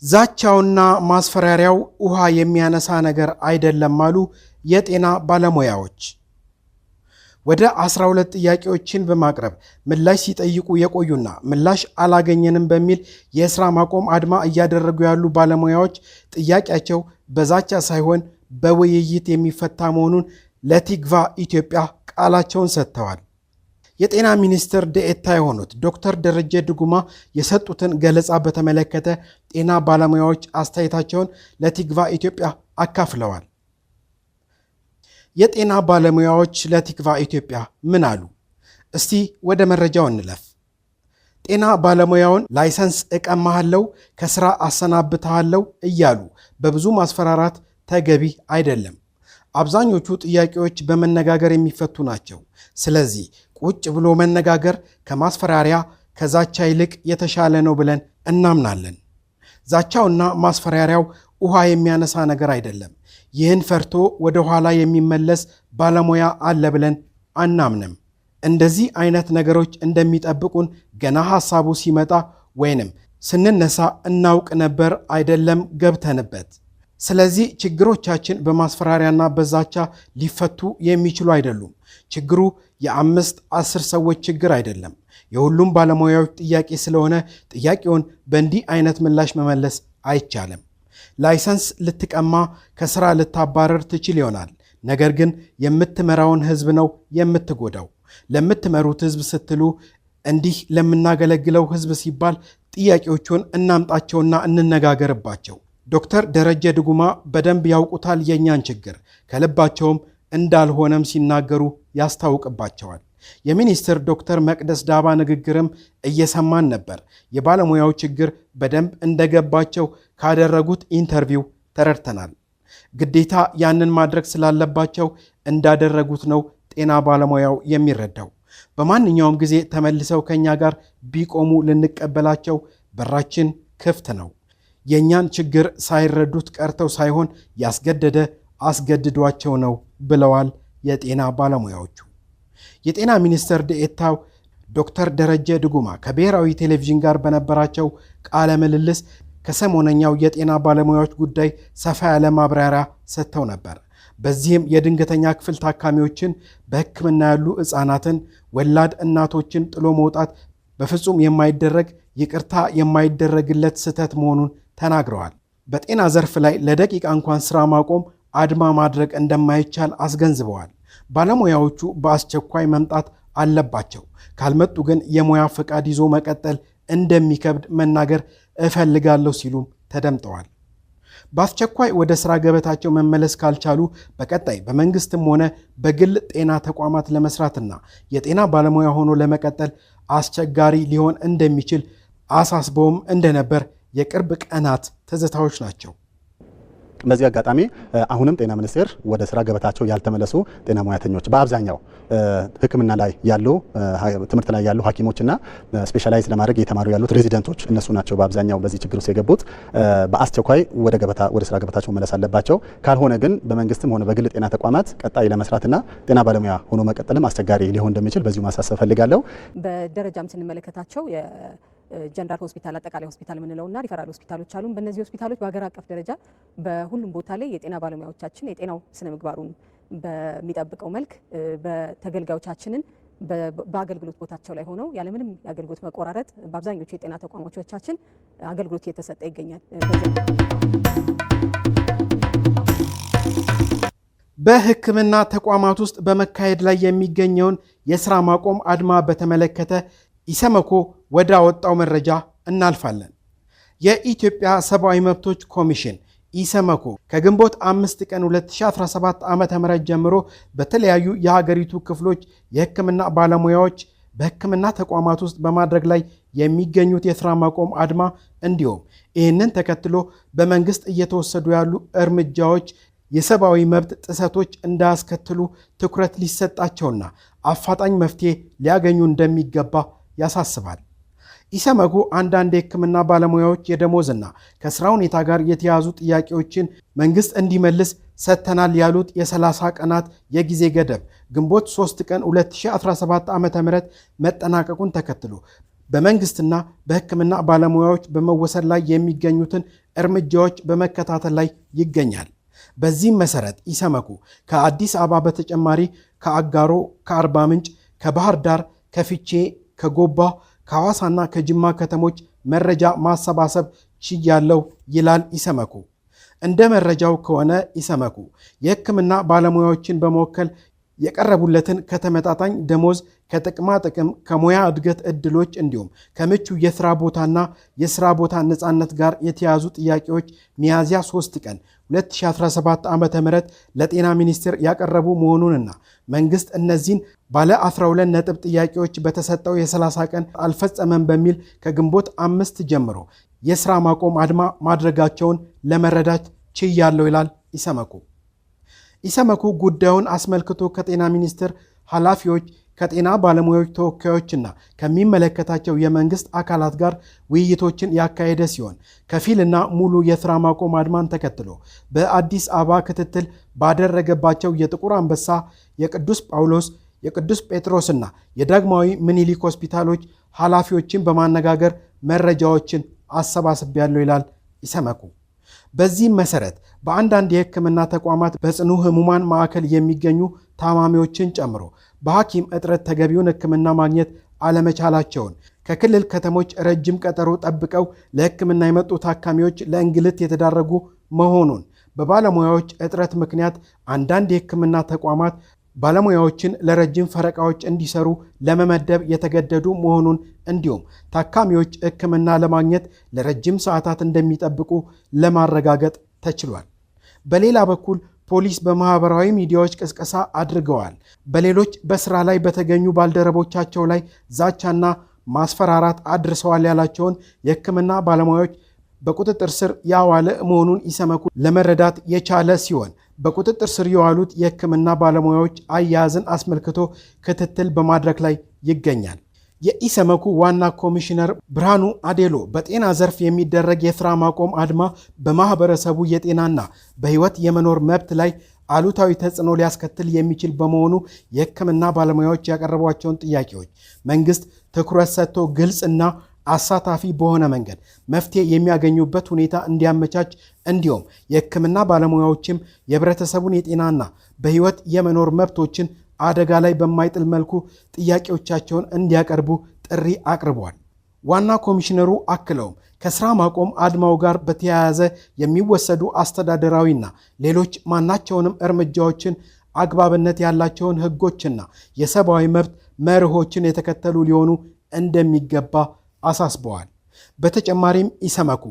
ዛቻውና ማስፈራሪያው ውሃ የሚያነሳ ነገር አይደለም አሉ የጤና ባለሙያዎች። ወደ 12 ጥያቄዎችን በማቅረብ ምላሽ ሲጠይቁ የቆዩና ምላሽ አላገኘንም በሚል የስራ ማቆም አድማ እያደረጉ ያሉ ባለሙያዎች ጥያቄያቸው በዛቻ ሳይሆን በውይይት የሚፈታ መሆኑን ለቲግቫ ኢትዮጵያ ቃላቸውን ሰጥተዋል። የጤና ሚኒስትር ዴኤታ የሆኑት ዶክተር ደረጀ ድጉማ የሰጡትን ገለጻ በተመለከተ ጤና ባለሙያዎች አስተያየታቸውን ለቲግቫ ኢትዮጵያ አካፍለዋል። የጤና ባለሙያዎች ለቲግቫ ኢትዮጵያ ምን አሉ? እስቲ ወደ መረጃው እንለፍ። ጤና ባለሙያውን ላይሰንስ እቀማሃለው፣ ከስራ አሰናብተሃለው እያሉ በብዙ ማስፈራራት ተገቢ አይደለም። አብዛኞቹ ጥያቄዎች በመነጋገር የሚፈቱ ናቸው። ስለዚህ ቁጭ ብሎ መነጋገር ከማስፈራሪያ ከዛቻ ይልቅ የተሻለ ነው ብለን እናምናለን። ዛቻውና ማስፈራሪያው ውሃ የሚያነሳ ነገር አይደለም። ይህን ፈርቶ ወደ ኋላ የሚመለስ ባለሙያ አለ ብለን አናምንም። እንደዚህ አይነት ነገሮች እንደሚጠብቁን ገና ሐሳቡ ሲመጣ ወይንም ስንነሳ እናውቅ ነበር አይደለም ገብተንበት። ስለዚህ ችግሮቻችን በማስፈራሪያና በዛቻ ሊፈቱ የሚችሉ አይደሉም። ችግሩ የ5-10 ሰዎች ችግር አይደለም፣ የሁሉም ባለሙያዎች ጥያቄ ስለሆነ ጥያቄውን በእንዲህ አይነት ምላሽ መመለስ አይቻልም። ላይሰንስ ልትቀማ ከስራ ልታባረር ትችል ይሆናል። ነገር ግን የምትመራውን ህዝብ ነው የምትጎዳው። ለምትመሩት ህዝብ ስትሉ እንዲህ ለምናገለግለው ህዝብ ሲባል ጥያቄዎቹን እናምጣቸውና እንነጋገርባቸው። ዶክተር ደረጀ ድጉማ በደንብ ያውቁታል የኛን ችግር፣ ከልባቸውም እንዳልሆነም ሲናገሩ ያስታውቅባቸዋል። የሚኒስትር ዶክተር መቅደስ ዳባ ንግግርም እየሰማን ነበር። የባለሙያው ችግር በደንብ እንደገባቸው ካደረጉት ኢንተርቪው ተረድተናል። ግዴታ ያንን ማድረግ ስላለባቸው እንዳደረጉት ነው ጤና ባለሙያው የሚረዳው። በማንኛውም ጊዜ ተመልሰው ከኛ ጋር ቢቆሙ ልንቀበላቸው በራችን ክፍት ነው። የኛን ችግር ሳይረዱት ቀርተው ሳይሆን ያስገደደ አስገድዷቸው ነው ብለዋል የጤና ባለሙያዎቹ። የጤና ሚኒስትር ዴኤታው ዶክተር ደረጀ ድጉማ ከብሔራዊ ቴሌቪዥን ጋር በነበራቸው ቃለ ምልልስ ከሰሞነኛው የጤና ባለሙያዎች ጉዳይ ሰፋ ያለ ማብራሪያ ሰጥተው ነበር። በዚህም የድንገተኛ ክፍል ታካሚዎችን፣ በሕክምና ያሉ ሕፃናትን፣ ወላድ እናቶችን ጥሎ መውጣት በፍጹም የማይደረግ ይቅርታ የማይደረግለት ስህተት መሆኑን ተናግረዋል። በጤና ዘርፍ ላይ ለደቂቃ እንኳን ስራ ማቆም አድማ ማድረግ እንደማይቻል አስገንዝበዋል። ባለሙያዎቹ በአስቸኳይ መምጣት አለባቸው፣ ካልመጡ ግን የሙያ ፈቃድ ይዞ መቀጠል እንደሚከብድ መናገር እፈልጋለሁ ሲሉም ተደምጠዋል። በአስቸኳይ ወደ ስራ ገበታቸው መመለስ ካልቻሉ በቀጣይ በመንግስትም ሆነ በግል ጤና ተቋማት ለመስራትና የጤና ባለሙያ ሆኖ ለመቀጠል አስቸጋሪ ሊሆን እንደሚችል አሳስበውም እንደነበር የቅርብ ቀናት ትዝታዎች ናቸው። በዚህ አጋጣሚ አሁንም ጤና ሚኒስቴር ወደ ስራ ገበታቸው ያልተመለሱ ጤና ሙያተኞች በአብዛኛው ሕክምና ላይ ያሉ ትምህርት ላይ ያሉ ሐኪሞችና ስፔሻላይዝ ለማድረግ የተማሩ ያሉት ሬዚደንቶች እነሱ ናቸው በአብዛኛው በዚህ ችግር ውስጥ የገቡት። በአስቸኳይ ወደ ስራ ገበታቸው መመለስ አለባቸው። ካልሆነ ግን በመንግስትም ሆነ በግል ጤና ተቋማት ቀጣይ ለመስራትና ጤና ባለሙያ ሆኖ መቀጠልም አስቸጋሪ ሊሆን እንደሚችል በዚሁ ማሳሰብ ፈልጋለሁ። በደረጃም ስንመለከታቸው ጀነራል ሆስፒታል፣ አጠቃላይ ሆስፒታል የምንለውና ሪፈራል ሆስፒታሎች አሉ። በእነዚህ ሆስፒታሎች በሀገር አቀፍ ደረጃ በሁሉም ቦታ ላይ የጤና ባለሙያዎቻችን የጤናው ስነ ምግባሩን በሚጠብቀው መልክ በተገልጋዮቻችንን በአገልግሎት ቦታቸው ላይ ሆነው ያለምንም የአገልግሎት መቆራረጥ በአብዛኞቹ የጤና ተቋሞቻችን አገልግሎት እየተሰጠ ይገኛል። በሕክምና ተቋማት ውስጥ በመካሄድ ላይ የሚገኘውን የስራ ማቆም አድማ በተመለከተ ኢሰመኮ ወደ አወጣው መረጃ እናልፋለን። የኢትዮጵያ ሰብአዊ መብቶች ኮሚሽን ኢሰመኮ ከግንቦት 5 ቀን 2017 ዓ.ም ጀምሮ በተለያዩ የሀገሪቱ ክፍሎች የሕክምና ባለሙያዎች በሕክምና ተቋማት ውስጥ በማድረግ ላይ የሚገኙት የስራ ማቆም አድማ እንዲሁም ይህንን ተከትሎ በመንግስት እየተወሰዱ ያሉ እርምጃዎች የሰብአዊ መብት ጥሰቶች እንዳያስከትሉ ትኩረት ሊሰጣቸውና አፋጣኝ መፍትሄ ሊያገኙ እንደሚገባ ያሳስባል። ኢሰመኮ አንዳንድ የሕክምና ባለሙያዎች የደሞዝና ከስራ ሁኔታ ጋር የተያዙ ጥያቄዎችን መንግስት እንዲመልስ ሰጥተናል ያሉት የ30 ቀናት የጊዜ ገደብ ግንቦት 3 ቀን 2017 ዓ.ም መጠናቀቁን ተከትሎ በመንግስትና በሕክምና ባለሙያዎች በመወሰድ ላይ የሚገኙትን እርምጃዎች በመከታተል ላይ ይገኛል። በዚህም መሰረት ኢሰመኮ ከአዲስ አበባ በተጨማሪ ከአጋሮ፣ ከአርባ ምንጭ፣ ከባህር ዳር፣ ከፊቼ፣ ከጎባ፣ ከሐዋሳና ከጅማ ከተሞች መረጃ ማሰባሰብ ችያለው ይላል ኢሰመኮ። እንደ መረጃው ከሆነ ኢሰመኮ የሕክምና ባለሙያዎችን በመወከል የቀረቡለትን ከተመጣጣኝ ደሞዝ፣ ከጥቅማ ጥቅም፣ ከሙያ እድገት ዕድሎች እንዲሁም ከምቹ የሥራ ቦታና የሥራ ቦታ ነፃነት ጋር የተያዙ ጥያቄዎች ሚያዝያ 3 ቀን 2017 ዓ.ም ለጤና ሚኒስቴር ያቀረቡ መሆኑንና መንግሥት እነዚህን ባለ 12 ነጥብ ጥያቄዎች በተሰጠው የ30 ቀን አልፈጸመም በሚል ከግንቦት 5 ጀምሮ የሥራ ማቆም አድማ ማድረጋቸውን ለመረዳት ችያለው ይላል ኢሰመኮ። ኢሰመኮ ጉዳዩን አስመልክቶ ከጤና ሚኒስቴር ኃላፊዎች፣ ከጤና ባለሙያዎች ተወካዮችና ከሚመለከታቸው የመንግስት አካላት ጋር ውይይቶችን ያካሄደ ሲሆን ከፊልና ሙሉ የሥራ ማቆም አድማን ተከትሎ በአዲስ አበባ ክትትል ባደረገባቸው የጥቁር አንበሳ፣ የቅዱስ ጳውሎስ፣ የቅዱስ ጴጥሮስና የዳግማዊ ምኒልክ ሆስፒታሎች ኃላፊዎችን በማነጋገር መረጃዎችን አሰባስቤያለሁ ይላል ኢሰመኮ። በዚህም መሰረት በአንዳንድ የሕክምና ተቋማት በጽኑ ህሙማን ማዕከል የሚገኙ ታማሚዎችን ጨምሮ በሐኪም እጥረት ተገቢውን ሕክምና ማግኘት አለመቻላቸውን፣ ከክልል ከተሞች ረጅም ቀጠሮ ጠብቀው ለሕክምና የመጡ ታካሚዎች ለእንግልት የተዳረጉ መሆኑን፣ በባለሙያዎች እጥረት ምክንያት አንዳንድ የሕክምና ተቋማት ባለሙያዎችን ለረጅም ፈረቃዎች እንዲሰሩ ለመመደብ የተገደዱ መሆኑን እንዲሁም ታካሚዎች ሕክምና ለማግኘት ለረጅም ሰዓታት እንደሚጠብቁ ለማረጋገጥ ተችሏል። በሌላ በኩል ፖሊስ በማህበራዊ ሚዲያዎች ቅስቀሳ አድርገዋል፣ በሌሎች በስራ ላይ በተገኙ ባልደረቦቻቸው ላይ ዛቻና ማስፈራራት አድርሰዋል ያላቸውን የሕክምና ባለሙያዎች በቁጥጥር ስር ያዋለ መሆኑን ኢሰመኮ ለመረዳት የቻለ ሲሆን በቁጥጥር ስር የዋሉት የሕክምና ባለሙያዎች አያያዝን አስመልክቶ ክትትል በማድረግ ላይ ይገኛል። የኢሰመኮ ዋና ኮሚሽነር ብርሃኑ አዴሎ በጤና ዘርፍ የሚደረግ የሥራ ማቆም አድማ በማህበረሰቡ የጤናና በሕይወት የመኖር መብት ላይ አሉታዊ ተጽዕኖ ሊያስከትል የሚችል በመሆኑ የሕክምና ባለሙያዎች ያቀረቧቸውን ጥያቄዎች መንግስት ትኩረት ሰጥቶ ግልጽና አሳታፊ በሆነ መንገድ መፍትሄ የሚያገኙበት ሁኔታ እንዲያመቻች እንዲሁም የሕክምና ባለሙያዎችም የህብረተሰቡን የጤናና በሕይወት የመኖር መብቶችን አደጋ ላይ በማይጥል መልኩ ጥያቄዎቻቸውን እንዲያቀርቡ ጥሪ አቅርበዋል። ዋና ኮሚሽነሩ አክለውም ከሥራ ማቆም አድማው ጋር በተያያዘ የሚወሰዱ አስተዳደራዊና ሌሎች ማናቸውንም እርምጃዎችን አግባብነት ያላቸውን ሕጎችና የሰብአዊ መብት መርሆችን የተከተሉ ሊሆኑ እንደሚገባ አሳስበዋል። በተጨማሪም ኢሰመኮ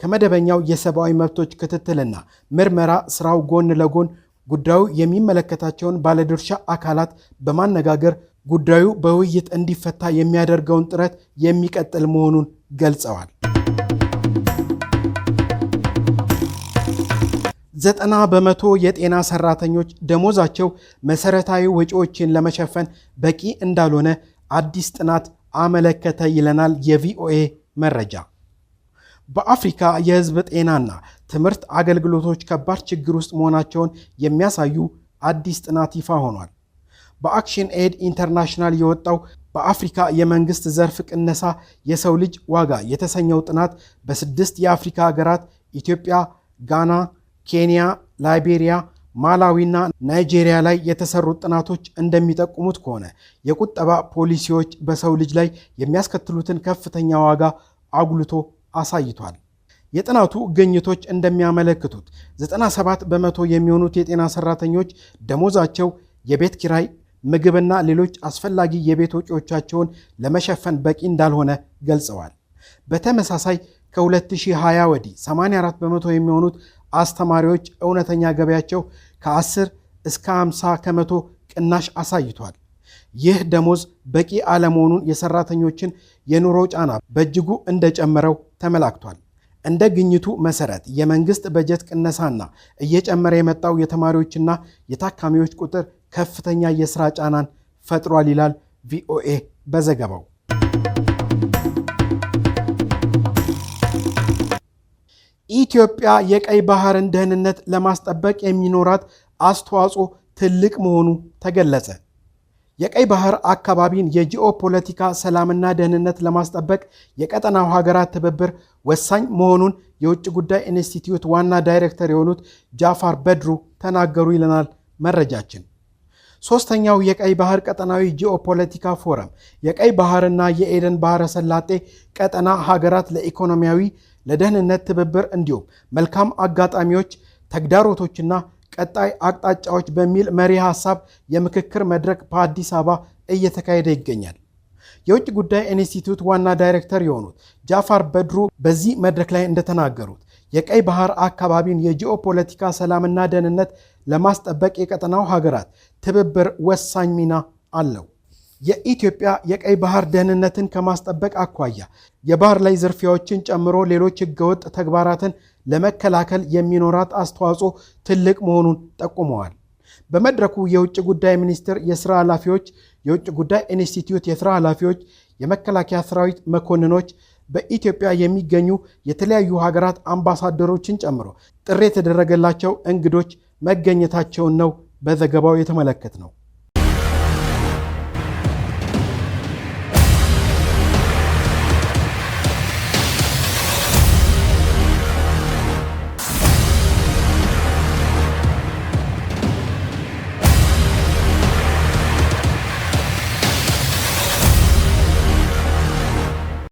ከመደበኛው የሰብአዊ መብቶች ክትትልና ምርመራ ስራው ጎን ለጎን ጉዳዩ የሚመለከታቸውን ባለድርሻ አካላት በማነጋገር ጉዳዩ በውይይት እንዲፈታ የሚያደርገውን ጥረት የሚቀጥል መሆኑን ገልጸዋል። 90% የጤና ሰራተኞች ደሞዛቸው መሰረታዊ ወጪዎችን ለመሸፈን በቂ እንዳልሆነ አዲስ ጥናት አመለከተ ይለናል የቪኦኤ መረጃ። በአፍሪካ የህዝብ ጤናና ትምህርት አገልግሎቶች ከባድ ችግር ውስጥ መሆናቸውን የሚያሳዩ አዲስ ጥናት ይፋ ሆኗል። በአክሽን ኤድ ኢንተርናሽናል የወጣው በአፍሪካ የመንግስት ዘርፍ ቅነሳ የሰው ልጅ ዋጋ የተሰኘው ጥናት በ6 የአፍሪካ ሀገራት ኢትዮጵያ፣ ጋና፣ ኬንያ፣ ላይቤሪያ፣ ማላዊና ናይጄሪያ ላይ የተሰሩት ጥናቶች እንደሚጠቁሙት ከሆነ የቁጠባ ፖሊሲዎች በሰው ልጅ ላይ የሚያስከትሉትን ከፍተኛ ዋጋ አጉልቶ አሳይቷል። የጥናቱ ግኝቶች እንደሚያመለክቱት 97% የሚሆኑት የጤና ሰራተኞች ደሞዛቸው የቤት ኪራይ፣ ምግብና ሌሎች አስፈላጊ የቤት ወጪዎቻቸውን ለመሸፈን በቂ እንዳልሆነ ገልጸዋል። በተመሳሳይ ከ2020 ወዲህ 84% የሚሆኑት አስተማሪዎች እውነተኛ ገበያቸው ከ10 እስከ 50% ቅናሽ አሳይቷል። ይህ ደሞዝ በቂ አለመሆኑን የሰራተኞችን የኑሮ ጫና በእጅጉ እንደጨመረው ተመላክቷል። እንደ ግኝቱ መሰረት የመንግስት በጀት ቅነሳና እየጨመረ የመጣው የተማሪዎችና የታካሚዎች ቁጥር ከፍተኛ የሥራ ጫናን ፈጥሯል ይላል ቪኦኤ በዘገባው። ኢትዮጵያ የቀይ ባህርን ደህንነት ለማስጠበቅ የሚኖራት አስተዋጽኦ ትልቅ መሆኑ ተገለጸ። የቀይ ባህር አካባቢን የጂኦፖለቲካ ሰላምና ደህንነት ለማስጠበቅ የቀጠናው ሀገራት ትብብር ወሳኝ መሆኑን የውጭ ጉዳይ ኢንስቲትዩት ዋና ዳይሬክተር የሆኑት ጃፋር በድሩ ተናገሩ ይለናል መረጃችን። ሶስተኛው የቀይ ባህር ቀጠናዊ ጂኦፖለቲካ ፎረም የቀይ ባህርና የኤደን ባህረ ሰላጤ ቀጠና ሀገራት ለኢኮኖሚያዊ ለደህንነት ትብብር እንዲሁም መልካም አጋጣሚዎች፣ ተግዳሮቶችና ቀጣይ አቅጣጫዎች በሚል መሪ ሐሳብ የምክክር መድረክ በአዲስ አበባ እየተካሄደ ይገኛል። የውጭ ጉዳይ ኢንስቲትዩት ዋና ዳይሬክተር የሆኑት ጃፋር በድሩ በዚህ መድረክ ላይ እንደተናገሩት የቀይ ባህር አካባቢን የጂኦፖለቲካ ሰላምና ደህንነት ለማስጠበቅ የቀጠናው ሀገራት ትብብር ወሳኝ ሚና አለው። የኢትዮጵያ የቀይ ባህር ደህንነትን ከማስጠበቅ አኳያ የባህር ላይ ዝርፊያዎችን ጨምሮ ሌሎች ህገወጥ ተግባራትን ለመከላከል የሚኖራት አስተዋጽኦ ትልቅ መሆኑን ጠቁመዋል። በመድረኩ የውጭ ጉዳይ ሚኒስቴር የሥራ ኃላፊዎች፣ የውጭ ጉዳይ ኢንስቲትዩት የሥራ ኃላፊዎች፣ የመከላከያ ሰራዊት መኮንኖች፣ በኢትዮጵያ የሚገኙ የተለያዩ ሀገራት አምባሳደሮችን ጨምሮ ጥሪ የተደረገላቸው እንግዶች መገኘታቸውን ነው በዘገባው የተመለከትነው።